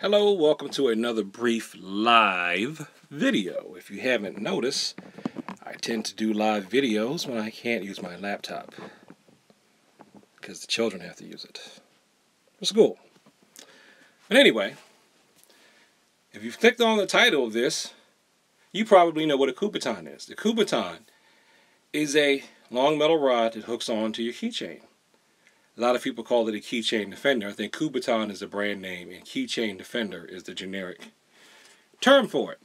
Hello, welcome to another brief live video. If you haven't noticed, I tend to do live videos when I can't use my laptop because the children have to use it for school. But anyway, if you've clicked on the title of this, you probably know what a Kubaton is. The Kubaton is a long metal rod that hooks on to your keychain. A lot of people call it a keychain defender. I think Kubaton is the brand name and keychain defender is the generic term for it.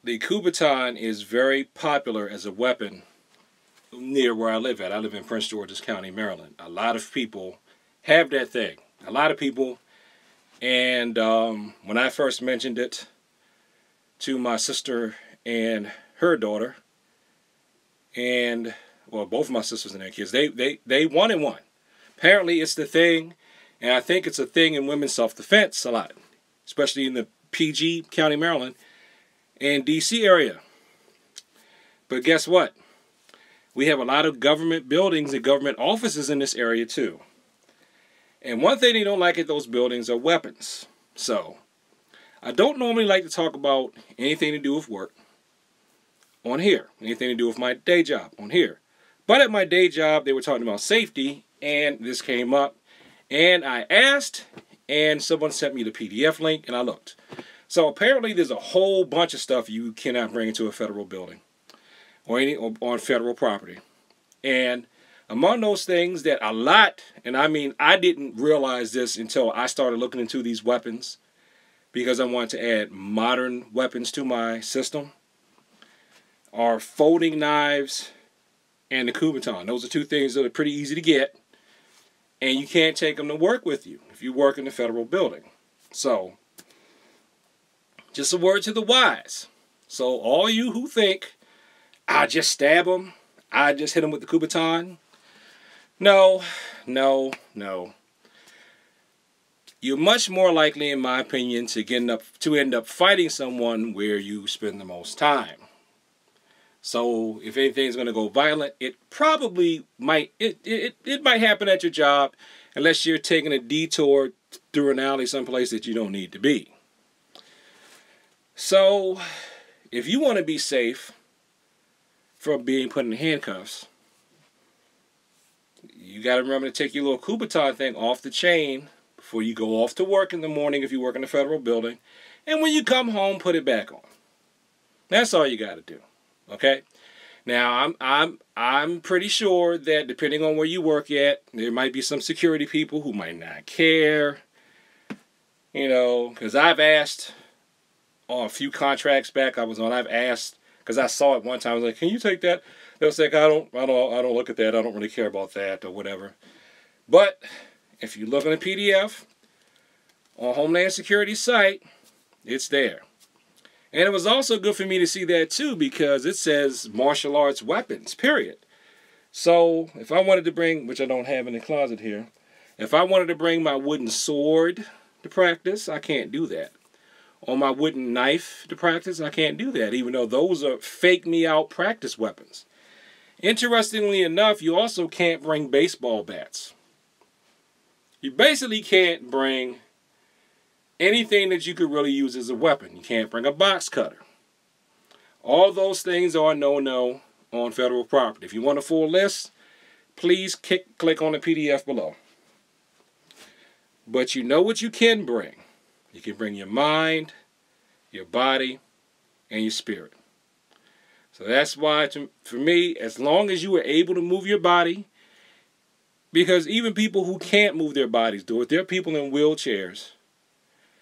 The Kubaton is very popular as a weapon near where I live at. I live in Prince George's County, Maryland. A lot of people have that thing. A lot of people. And when I first mentioned it to my sister and her daughter, and well, both of my sisters and their kids, they wanted one. Apparently it's the thing, and I think it's a thing in women's self-defense a lot, especially in the PG, County, Maryland, and DC area. But guess what? We have a lot of government buildings and government offices in this area too. And one thing they don't like at those buildings are weapons. So, I don't normally like to talk about anything to do with work on here. Anything to do with my day job on here. But at my day job, they were talking about safety, and this came up. And I asked, and someone sent me the PDF link, and I looked. So apparently there's a whole bunch of stuff you cannot bring into a federal building or on federal property. And among those things that a lot, and I mean, I didn't realize this until I started looking into these weapons because I wanted to add modern weapons to my system, are folding knives and the Kubaton. Those are two things that are pretty easy to get, and you can't take them to work with you if you work in the federal building. So, just a word to the wise. So, all you who think, I just stab them, I just hit them with the Kubaton, no, no, no. You're much more likely, in my opinion, to end up fighting someone where you spend the most time. So if anything's going to go violent, it probably might, it might happen at your job unless you're taking a detour through an alley someplace that you don't need to be. So if you want to be safe from being put in handcuffs, you got to remember to take your little Kubaton thing off the chain before you go off to work in the morning if you work in a federal building. And when you come home, put it back on. That's all you got to do. Okay, now I'm pretty sure that depending on where you work at, there might be some security people who might not care. You know, because I've asked on a few contracts back I was on. I've asked because I saw it one time. I was like, "Can you take that?" They'll say, "I don't look at that. I don't really care about that or whatever." But if you look on the PDF on Homeland Security's site, it's there. And it was also good for me to see that too because it says martial arts weapons, period. So if I wanted to bring, which I don't have in the closet here, if I wanted to bring my wooden sword to practice, I can't do that. Or my wooden knife to practice, I can't do that, even though those are fake me out practice weapons. Interestingly enough, you also can't bring baseball bats. You basically can't bring anything that you could really use as a weapon. You can't bring a box cutter. All those things are no-no on federal property. If you want a full list, please click on the PDF below. But you know what you can bring. You can bring your mind, your body, and your spirit. So that's why, for me, as long as you are able to move your body, because even people who can't move their bodies do it. There are people in wheelchairs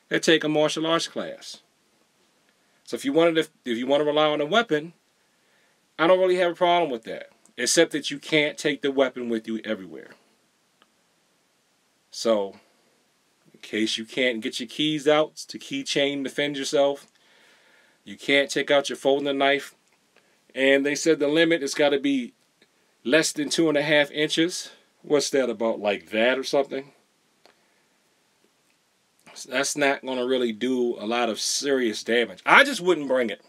that take a martial arts class. So if you want to rely on a weapon, I don't really have a problem with that, except that you can't take the weapon with you everywhere. So, in case you can't get your keys out to keychain defend yourself, you can't take out your folding knife, and they said the limit has got to be less than 2.5 inches. What's that, about like that or something? That's not going to really do a lot of serious damage. I just wouldn't bring it.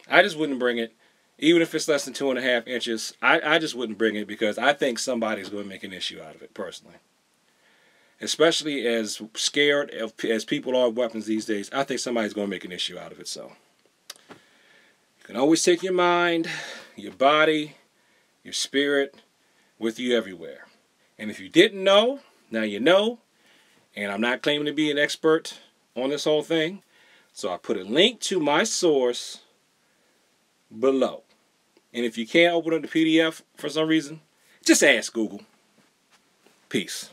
I just wouldn't bring it. Even if it's less than 2.5 inches, I just wouldn't bring it because I think somebody's going to make an issue out of it, personally. especially as scared as people are of weapons these days, I think somebody's going to make an issue out of it. So you can always take your mind, your body, your spirit with you everywhere. And if you didn't know, now you know. And I'm not claiming to be an expert on this whole thing. So I put a link to my source below. And if you can't open up the PDF for some reason, just ask Google. Peace.